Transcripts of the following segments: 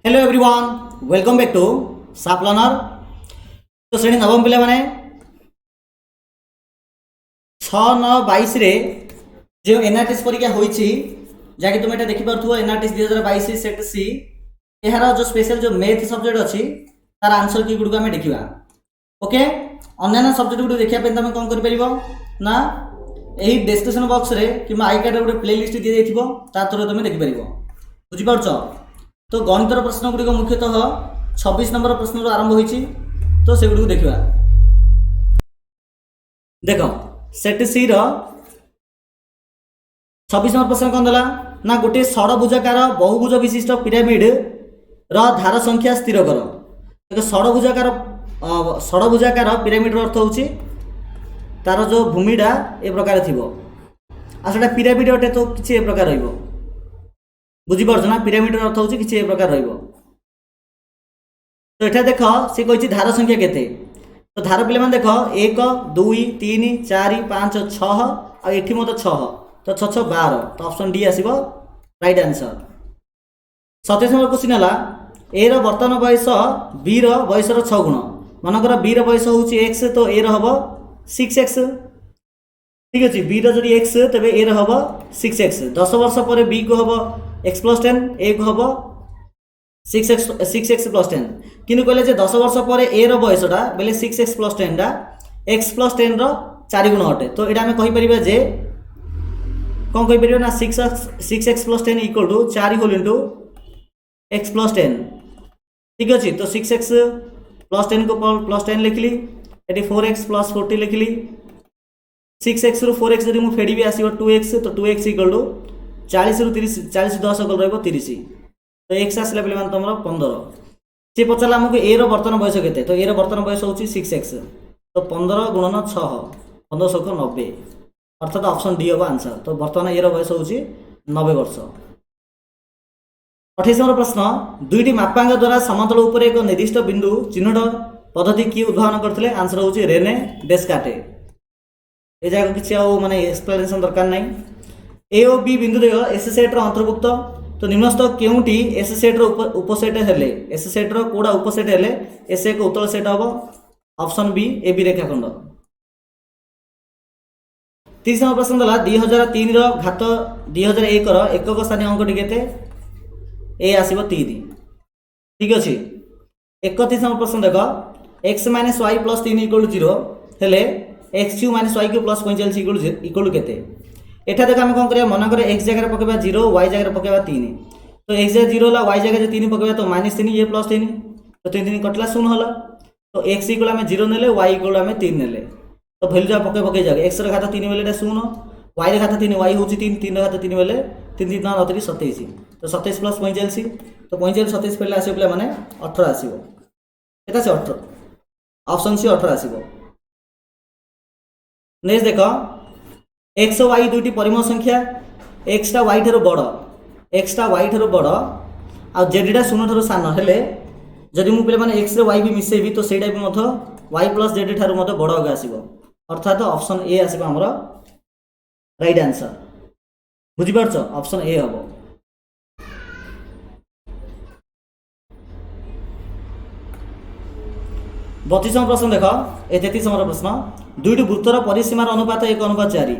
Hello everyone, welcome back to sap learner. तो श्रेणी नवम पिला माने 6-9-22 रे जो एनआरटीएस परीक्षा होईची जाकि तुम एटा देखि पारथुवा एनआरटीएस 2022 सेट सी एहार जो स्पेशल जो मैथ सब्जेक्ट अछि तार आंसर की गुड को हमें देखिबा। ओके, अन्य सब्जेक्ट गुड देखिया पे तुम कोन करि परिबो ना एही डिस्क्रिप्शन बॉक्स रे keema I card good playlist दिया जाइथिबो ता थ्रू तुम देखि परिबो। बुझि पारछो? तो गणितर प्रश्न गुड़िक मुख्यतः 26 नंबर प्रश्न आरंभ होईची, तो से गुड़िक देखा। देख सेट सी रो 26 नंबर प्रश्न कौन देला ना गोटे षडभुजाकार बहुभुज विशिष्ट पिरामिड रो धार संख्या स्थिर कर। देख षडभुजाकार पिरामिड रो अर्थ होची तार जो भूमिटा ए प्रकार थिबो आ सेटा पिरामिड अटे तो किछि ए प्रकार रहइबो। बुझिपार ना पिरामिड अर्थ होची किछि ए प्रकार रहइबो। तो एठा देख से कहिछि धार संख्या केते, तो धार पिले माने देख 1 2 3 4 5 6 आ एठी मत 6 तो 6 6 12 तो ऑप्शन डी आसीबो राइट आंसर। 27 नंबर क्वेश्चन हला ए रो वर्तमान बयस बी रो बयस रो 6 गुण। मानकर बी रो बयस होची x तो ए रो हबो 6x। ठीक अछि, बी रो जदि x तबे ए रो हबो 6x। 10 वर्ष पर बी को हबो x + 10 ए को हबो 6x + 10 किनु कहले जे 10 वर्ष पर ए रो बयसटा बेले 6x + 10 टा x + 10 रो 4 गुण अटे। तो एटा हमें कहि परिबा जे कोन कहि परिबा ना 6x + 10 = 4 होल इनटू x + 10। ठीक अछि, तो 6x + 10 को +10 लिखली, एटी 4x + 40 लिखली। 6x रु 4x जदि मु फेडी भी आसीबो 2x तो 2x = 40 रु 30 40 10 कल रहइबो 30। तो x आसला बेले मान तमरो 15। से पचला हमको a रो वर्तमान बयस केते, तो a रो वर्तमान बयस होची 6x तो 15 × 6 1590 अर्थात ऑप्शन डी होबा आंसर। तो वर्तमान a रो बयस होची 90 वर्ष। 28 नंबर प्रश्न, दुईटी मापांक द्वारा समतल ऊपर एक निर्दिष्ट बिंदु चिन्हट पद्धति की उद्भावन करथिले? आंसर होची रेने डेस्कार्टेस। ए जागा किछि आ माने एक्सप्लेनेशन दरकार नै। ए और बी बिंदु देय एस सेट रो अंतर्भुक्त, तो निम्नस्थ केउटी एस सेट रो उपसेट हेले एस सेट रो कोडा उपसेट हेले एस एक उत्तल सेट हबो? ऑप्शन बी ए बी रेखाखंड। 30 नंबर प्रश्न दला 2003 रो घात 2001 रो एकक स्थानीय अंक केते? ए आसीबो 3। ठीक अछि। 31 नंबर प्रश्न देख x - y + 3 = 0 हेले x³ - y³ + 45 = केते? एठा देख हम कोन करिया मन करे x जगह पकेबा 0 y जगह पकेबा 3। तो x जगह 0 ला y जगह 3 पकेबा तो -3 ये +3 तो 3 3 कटला 0 होला। तो x = हम 0 नेले y = हम 3 नेले, तो वैल्यू जा पके जागे x रे घात 3 बेले 0 y रे घात 3 y होची 3 3 रे घात 3 बेले 3 3 9 29 27 तो 27 + 45 तो 45 27 पहले आसीबो पले माने 18 आसीबो। एटा से 18 ऑप्शन सी 18 आसीबो। नेक्स्ट देखो x और y दुईटी परिमेय संख्या, x टा y ठारो बड़ आ z टा 0 ठारो सान हेले जदि मु पले माने x रे y भी मिसेबी तो सेटा भी मधो y + z ठारो मधो बड़ आगे आसीबो, अर्थात ऑप्शन ए आसीबो हमरो राइट आंसर। बुझि पारछो? ऑप्शन ए हबो। बत्तीस नंबर प्रश्न देख ए 33 नंबर प्रश्न, दुईटी वृत्तर परिसीमार अनुपात 1:4।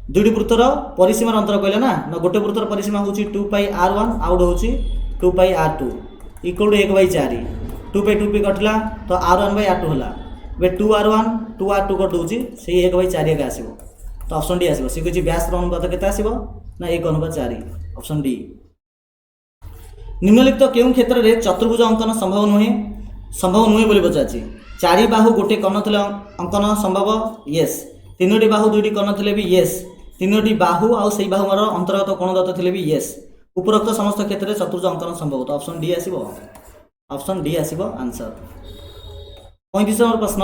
दुईटी वृत्तर परिसीमार अंतर कहले ना गोटे वृत्तर परिसीमा होची 2πr1 आउट होची 2πr2 = 1/4। 2π कटला तो r1/r2 होला, बे 2r1 2r2 कट होची से 1/4 के आसीबो। तो ऑप्शन डी आसीबो। से कहछि व्यास रो अनुपात केते आसीबो ना 1:4 ऑप्शन डी। निम्नलिखित केउ क्षेत्र रे चतुर्भुज अंकन संभव नुहे बोली पचाछि? 4 बाहु गोटे कर्ण थिले अंकन संभव? यस। 3टी बाहु दुईटी कर्ण थिले भी? यस। 3टी बाहु आ सेई बाहु मार अंतर्गत कोण दत्त थिले भी? यस। उपरोक्त समस्त क्षेत्र रे चतुर्भुज अंकन संभव, तो ऑप्शन डी आसीबो। ऑप्शन डी आसीबो आंसर। 35 नंबर प्रश्न,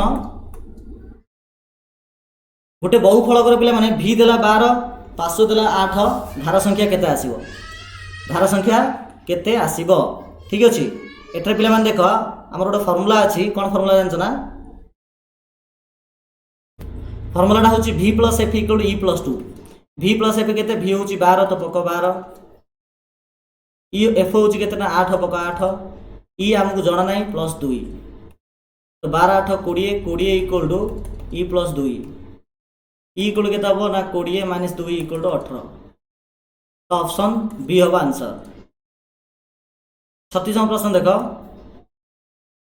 गोटे बहुफलकर पिला माने v देला 12 पार्श्व देला 8 धार संख्या केते आसीबो? धार संख्या केते आसीबो? ठीक अछि। एठरे पिला माने देखो हमर गोटे फार्मूला अछि, कोन फार्मूला जानछ ना? फार्मूलाटा होची v + f = e + 2। v + f केते? v होची 12 तो पको 12 इ एफ हूँ के 8 पक 8 इ आमको जना ना +2 तो 12 8 20 20 इक्वल टू इ +2 इक्वल के हम ना 20 - 2 इक्वल टू 18 तो ऑप्शन बी हम आंसर। 36 प्रश्न देख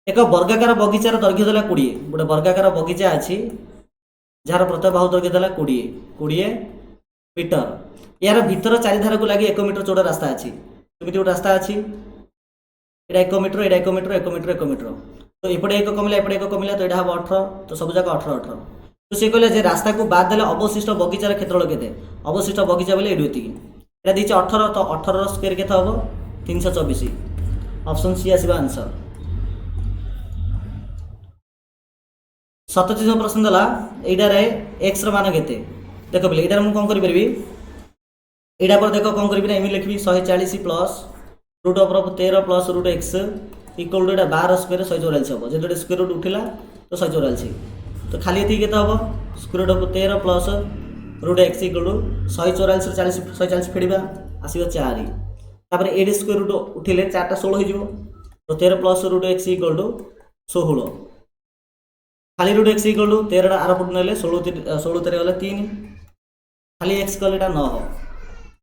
एक वर्गाकार बगीचार दैर्घ्य देला 20 गोटे वर्गाकार बगीचा अच्छी जार प्रत्येक बाहु दैर्घ्य देला 20 20 मीटर यार भीतर चारिधार को लगे 1 मीटर चौड़ा रास्ता अच्छी एमती गोटे रास्ता अच्छी एटा 1 मीटर एटा 1 मीटर 1 मीटर 1 मीटर तो एपटे 1 कमिला एपटे 1 कमिला तो यहाँ हम 18 तो सब जाक 18 18 तो सी कहले रास्ता को बाद देले अवशिष्ट बगीचार क्षेत्रफल केते अवशिष्ट बगीचा बोले एटी एटा दीचे 18 तो 18 स्क्वायर केते हम 324 ऑप्शन सी आसीबा आंसर। 37 प्रश्न देला एटार एक्स मान केते देख बोले एटार मु कौन करि एटा पर देख कौन करी एम लिखी 140 plus root of 13 plus root x equal to 12 square 144 हम जो स्क्वायर रूट उठिला तो 144 तो खाली ये केते हम square root of 13 plus root x equal to 144 40 140 फेड़िबा आसीबो 4 तापर 8 स्क्वायर रूट उठिले 4 टा 16 हो तो 13 plus root x equal to 16 खाली रूट एक्स इक्वल टू 13 आर फुट नेले 16 तेरे गले 3 खाली एक्स कले 9 हो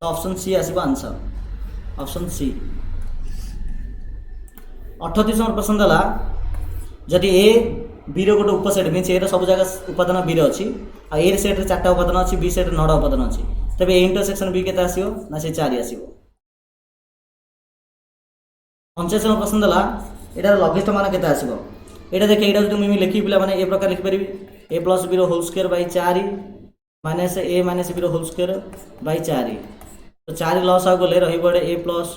तो ऑप्शन सी आसीबो आंसर ऑप्शन सी। 38 नंबर प्रश्न देला जदि ए बी रो गोटे उपसेट मीन्स ए सब जगह उपादान बी अच्छी आ ए सेट रे 4टा उपादान अच्छी बी सेट 9टा उपादान अच्छी तबे ए इंटरसेक्शन बी केते आसीबो ना से 4 आसीबो। 49 नंबर प्रश्न देला एटार लघिष्ठ मान केते आसीबो एटा देखे एटा जदि मुई लिखि पिला माने ए प्रकार लिखि परिबी ए प्लस बी रो whole square by 4 minus A minus B रो होल स्क्वायर बाय 4 तो 4 लॉस आ गले रही बडे ए प्लस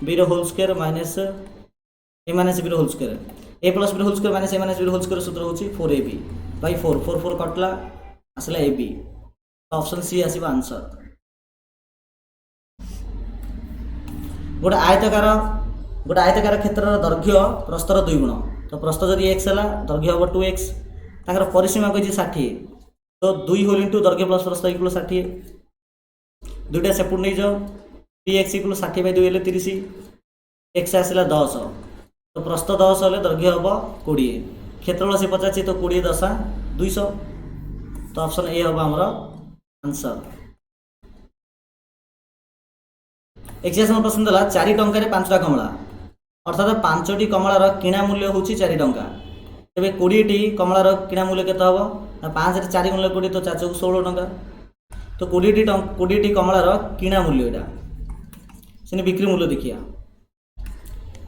बी रो whole square minus A minus B रो whole square A plus B रो whole square minus A minus B रो होल स्क्वायर सूत्र होची 4ab बाय 4 4 4 कटला आसला ab ऑप्शन सी आसीबा आंसर। गोटे आयताकार क्षेत्र दैर्घ्य प्रस्थर 2 गुण तो प्रस्थ जदि x है दैर्घ्य हम 2x ताकर परिसीमा कही 60 तो 2 होल इंटू दैर्घ्य प्लस प्रस्थ इक्वल 60 दुईटा सेपट नहीं जाओ 3x इक्वल 60 बाय 2 हेले 30 x आसला 10 तो प्रस्थ 10 हेले दैर्घ्य हम 20 क्षेत्रफल से 50 तो 20 दशा 200 तो ऑप्शन ए हम हमर आंसर। 61 नंबर प्रश्न देला 4 टंका रे 5टा कमला अर्थात 5टी कमलार किणा मूल्य होची 4 टंका तेबे 20टी कमलार किणा मूल्य केते हबो ना 5 रे 4 गुणिले 20 तो 4 चौक 16 टंका तो 20टी कमलार किणा मूल्य एटा सेने बिक्री मूल्य देखिया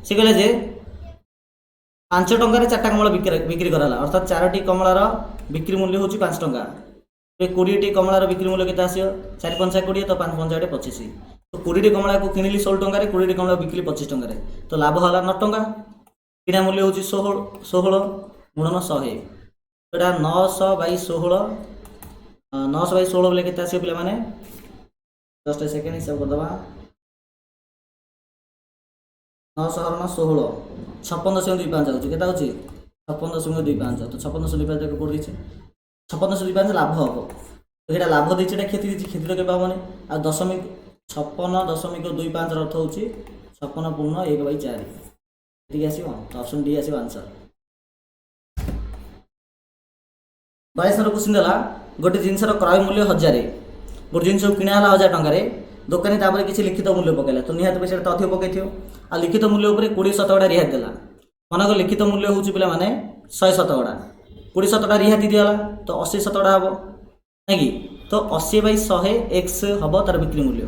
से कहले जे 5 टंका रे 4टा कमला बिक्री कराला अर्थात 4टी कमलार बिक्री मूल्य होची 5 टंका तो 20टी कमलार बिक्री मूल्य केते आसीयो 4 5 20 तो 5 5 25 तो 20टी कमला को किनिली 16 टंका रे 20टी कमला बिक्री 25 टंका रे तो लाभ होला 9 टंका किणा मूल्य होची 16 गुणन 100 एटा 900 बाय 16 900 बाय 16 बोले केते आसीयो पिला माने जस्ट सेकेंड हिसाब कर दबा 900 हरण 16 56.25 होची केता होची 56.25 तो 56.25 को कोड दिछि 56.25 लाभ हबो तो एटा लाभ दिछि एटा क्षति दिछि क्षति तो के पाबोनी आ दशमिक 56.25 अर्थ होची 56.1/4 ठीक आसीबो तो ऑप्शन डी आसीबो आंसर। 22 नंबर क्वेश्चन देला गोटे जिनसर क्रय मूल्य 1000 गोटे जिनस किणा हला 1000 टंका रे दोकानी तापर किछि लिखित मूल्य पकेला तो निहात पैसा तो अधिक पकेथियो आ लिखित मूल्य ऊपर 20 शतकड़ा रिहाती देला मानक लिखित मूल्य होची पिला माने 100 शतकड़ा 20 शतकड़ा रिहाती दियाला तो 80 शतकड़ा हबो नाकी तो 80/100 x हबो तार बिक्री मूल्य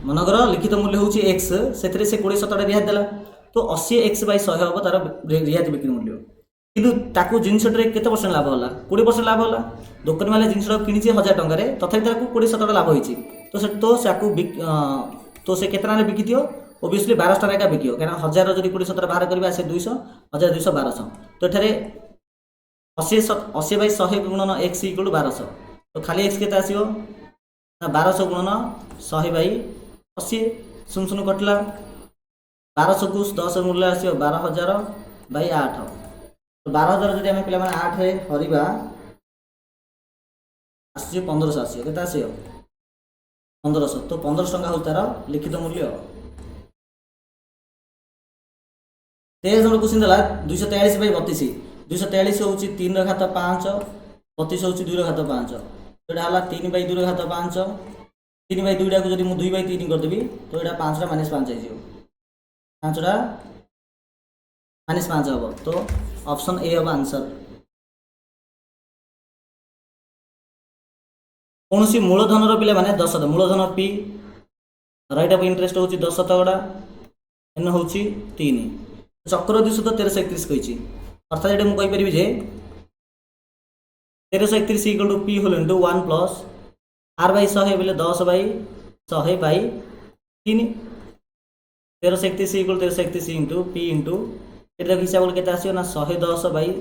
मनकर लिखित मूल्य होची x सेतरे से 20 शतकड़ा रिहाती देला तो 80x/100 हबो तार रिहाती बिक्री मूल्य किंतु ताकू जिनसटे केते परसेंट लाभ होला 20% लाभ होला दोकानी वाले जिनसटा किनिचे 1000 टंका रे तथापि ताकू 20 शतकड़ा लाभ होईची तो साकू तो से केतना रे बिकिथियो ओबियसली 1200 टाका बिकियो कारण 1000 जदी 20 शतकड़ा बाहर करबा से 200 1000 200 1200 तो एठारे 80/100 गुणन x = 1200 तो खाली x केते आसीबो ना 1200 गुणन 100/80 सुन सुन कटला 1200 को 10 मूल्य आसीबो 12000/8 तो 12000 जदी हम पिला माने 8 रे हरिबा आसी 1500 आसी केते आसीयो 1500 तो 1500 टंका हो तार लिखित मूल्य। 23 नंबर क्वेश्चन देला 243 बाई 32 243 होउची 3 ର घात 5 32 होउची 2 ର घात 5 एटा हला 3 बाई 2 ର घात 5 3 बाई 2 को जदि मु 2 बाई 3 कर देबी तो एटा 5 रा -5 आइ जियो 5 रा -5 हबो तो ऑप्शन ए हबो आंसर। कोनसी मूलधन रो पिले माने 10 मूलधन पी राइट ऑफ इंटरेस्ट होउची 10 तगड़ा एन होउची 3 चक्रवृद्धि सूत्र 1331 कहिची अर्थात एटा मु कहि परिबी जे 1331 equal to P whole into 1 plus R by 100 बेले 10 by 100 by 3 1331 equal 1331 into P into एटा हिसाब बोल केते आसीयो ना 110 बाई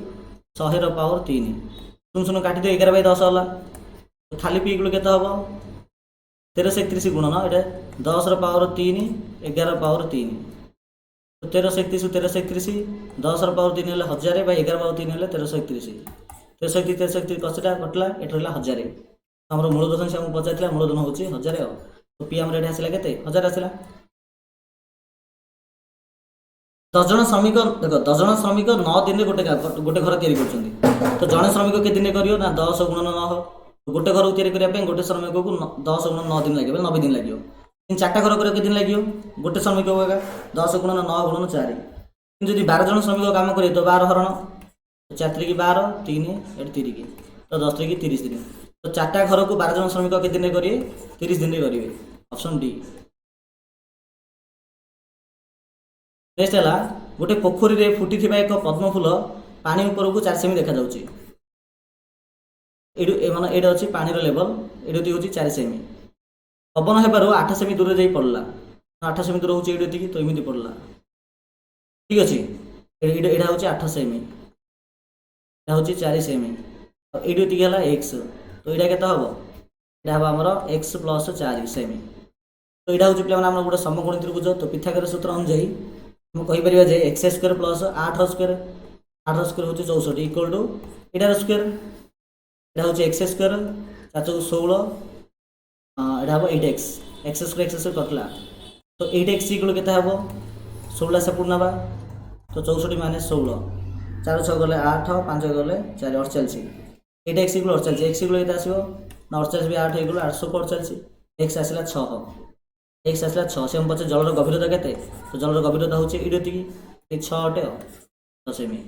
100 रो पावर 3 सुन सुन काटी दे 11 बाई 10 होला तो खाली पी इक्वल केते हबो 1331 गुणन एटा 10 रो पावर 3 11 रो पावर 3 तो 1331 1331 10 रो पावर 3 हेले 1000 बाई 11 पावर 3 हेले 1331 1331 कसेटा कटला एट रहला 1000 हमर मूलधन से हम पचाइतला मूलधन होची 1000 तो पी हमर एटा आसिला केते 1000 आसिला 10 जण श्रमिक देखो 10 जण श्रमिक 9 दिन रे गोटे घर तयारी करछंती तो जण श्रमिक के दिन करियो ना 10 गुणन 9 गोटे घर तैयारी करिया पे गोटे श्रमिक को 10 गुणन 9 दिन लागियो 90 दिन लागियो चारटा घर करिया के दिन लागियो गोटे श्रमिक होगा 10 गुणन 9 गुणन 4 जदि 12 जन श्रमिक काम करियो तो 12 हरण 4 की 12 3 एट 3 की तो 10 की 30 दिन तो चारटा घर को 12 जन श्रमिक के दिन करिए 30 दिन करिवे ऑप्शन डी। नेक्स्ट हला गोटे पोखरी रे फुटी थिबा एक पद्म फूल पानी ऊपर को 4 सेमी देखा जाउची एडु ए माने एडा अछि पानी रो लेवल एडुती होची 4 सेमी पवन हेबारो 8 सेमी दूर जाई पड़ला 8 सेमी दूर होची एडुती की तो एमिति पड़ला ठीक अछि एडा होची 8 सेमी एडा होची 4 सेमी और एडुती की हला x तो एडा केता हबो एडा हबो हमरो x + 4 सेमी तो एडा होची प्ले माने हमर गोटे समकोणी त्रिभुज तो पिथागोरस सूत्र अनुसार हम कहि परिबा जे x² + 8² 8² होची 64 इक्वल टू एडा स्क्वायर एडा होची x² 4 16 एडा हबो 8x x² कटला तो 8x इक्वल केता हबो 16 से पूर्ण बा तो 64 माइनस 16 4 6 गले 8 5 गले 4 48 8x इक्वल 48 x इक्वल केता आसीबो ना 48 भी 8 इक्वल 848 x आसीला 6 x आसीला 6 से हम पछे जलर गभीरता केते तो जलर गभीरता होची इडोती की 6 अटे तो सेमी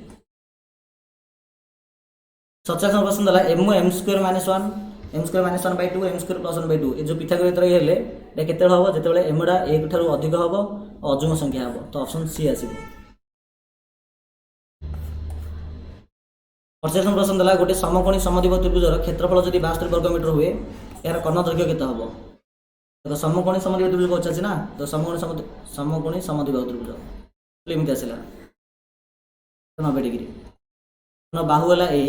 50 प्रश्न दला m² - 1 m² - 1 by 2 m² + 1 by 2 ए जो पिथागोरस सूत्र हेले एटा केते हबो जेतेबेले m डा 1 थारु अधिक हबो और अजुम संख्या हबो तो ऑप्शन सी आसीबो। 50 प्रश्न दला गोटे समकोणी समद्विबाहु त्रिभुजर क्षेत्रफल जदि 72 वर्ग मीटर हुए यार कर्ण दैर्घ्य केते हबो तो समकोणी समद्विबाहु त्रिभुज पचाछि ना तो समकोणी समद्विबाहु त्रिभुज एमिति आसिला 90 डिग्री न बाहु हला ए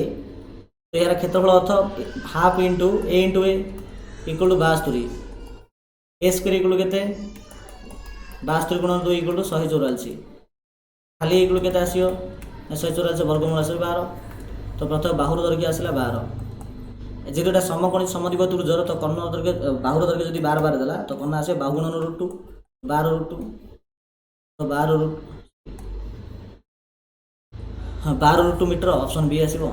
तो यार क्षेत्रफल अर्थ half into A into A equal to 72 A square equal केते 72 गुणन 2 इक्वल टू 144 खाली इक्वल केते आसियो 144 वर्गमूल आसियो 12 तो प्रथम बाहुर दैर्घ्य आसिला 12 जेतुटा समकोणी समद्विबाहु त्रिभुजर तो कर्ण दैर्घ्य बाहुर दैर्घ्य जदि 12 12 देला तो कर्ण आसे बाहु गुणन √2 12 √2 तो 12 √2 मीटर ऑप्शन बी आसीबो।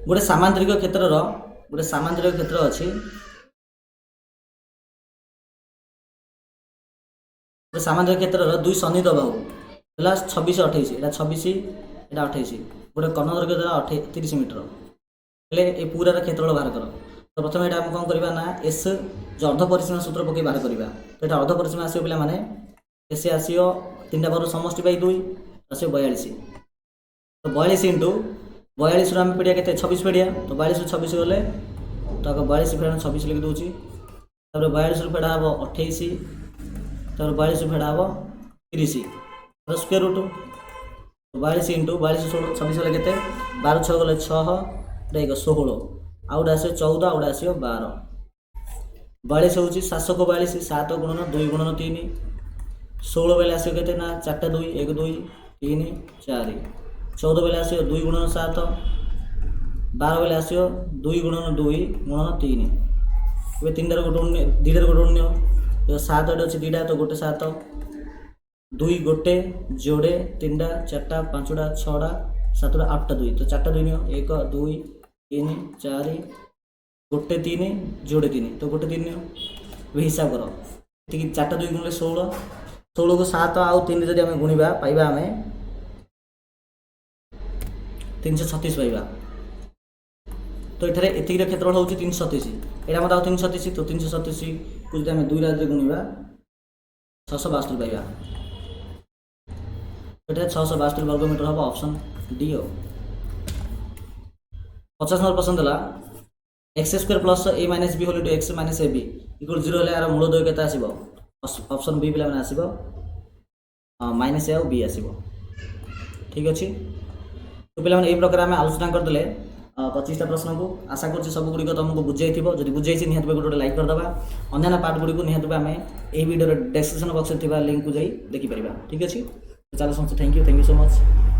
गोटे सामांतरिक क्षेत्र अछि सामांतरिक क्षेत्र दुई सन्निहित बाहु हला 26 28 एटा 26 एटा 28 गोटे कर्ण दैर्घ्य द्वारा 30 मीटर हेले ए पूरा क्षेत्रफल बाहर कर तो प्रथम एटा हम कोन करबा ना s जो अर्ध परिसीमा सूत्र पके बाहर करबा तो एटा अर्ध परिसीमा आसीयो पिला माने s आसीयो 3टा बार समष्टि बाई 2 आसीयो 42 तो 42 इनटू 42 रो हम पेडिया केते 26 पेडिया तो 42 रो 26 गले तो आगे 42 फेडा 26 लिख दोची तब 42 रो फेडा हबो 28 तब 42 रो फेडा हबो 30 तो स्क्वायर रूट 42 इनटू 42 26 गले केते 12 6 गले 6 रेग 16 आउट आसे 14 आउट आसियो 12 42 होची 7 को 42 7 गुणन 2 गुणन 3 16 बेले आसियो केते ना 4 टा 2 1 2 3 4 14 बेले आसियो 2 गुणन 7 12 बेले आसियो 2 गुणन 2 गुणन 3 ए 3 डार गोटे 2 डार गोटे 9 तो 7 एटा अछि 2टा तो गोटे 7 दुई गोटे जोड़े 3टा 4टा 5टा 6टा 7टा 8टा 2 तो 4टा 2 नियो 1 2 3 4 गोटे 3 जोड़े 3 तो गोटे 3 नियो भी हिसाब करो ठीक 4टा 2 गुणिले 16 16 को 7 आउ 3 जदि आम गुणिबा पाइबा आम 336 पाइबा तो ये एतिक क्षेत्रफल हूँ 337 यहाँ मत 337 तो 337 को जब आम 2 राज गुणिबा 672 पाइबा ये 672 वर्गमीटर हम ऑप्शन डी हो 50 नंबर प्रश्न देला x square plus A minus B whole to x minus A B equal 0 हेल्ला यार मूल द्वय केते आसीबो ऑप्शन बी पिला माने आसीबो माइनस ए और बी आसीबो ठीक अच्छे तो पिला माने ए प्रकार आम आलोचना करदेले 25टा प्रश्न को आशा कर सब गुड़िक तुमको बुझाई थो जब बुझाई निहत गोटे लाइक करदे अन्य पार्ट गुड़ी को निहत आम यही वीडियो डिस्क्रिप्शन बॉक्स में लिंक को जाई देखिपर ठीक अच्छे चलो समस्त थैंक यू सो मच।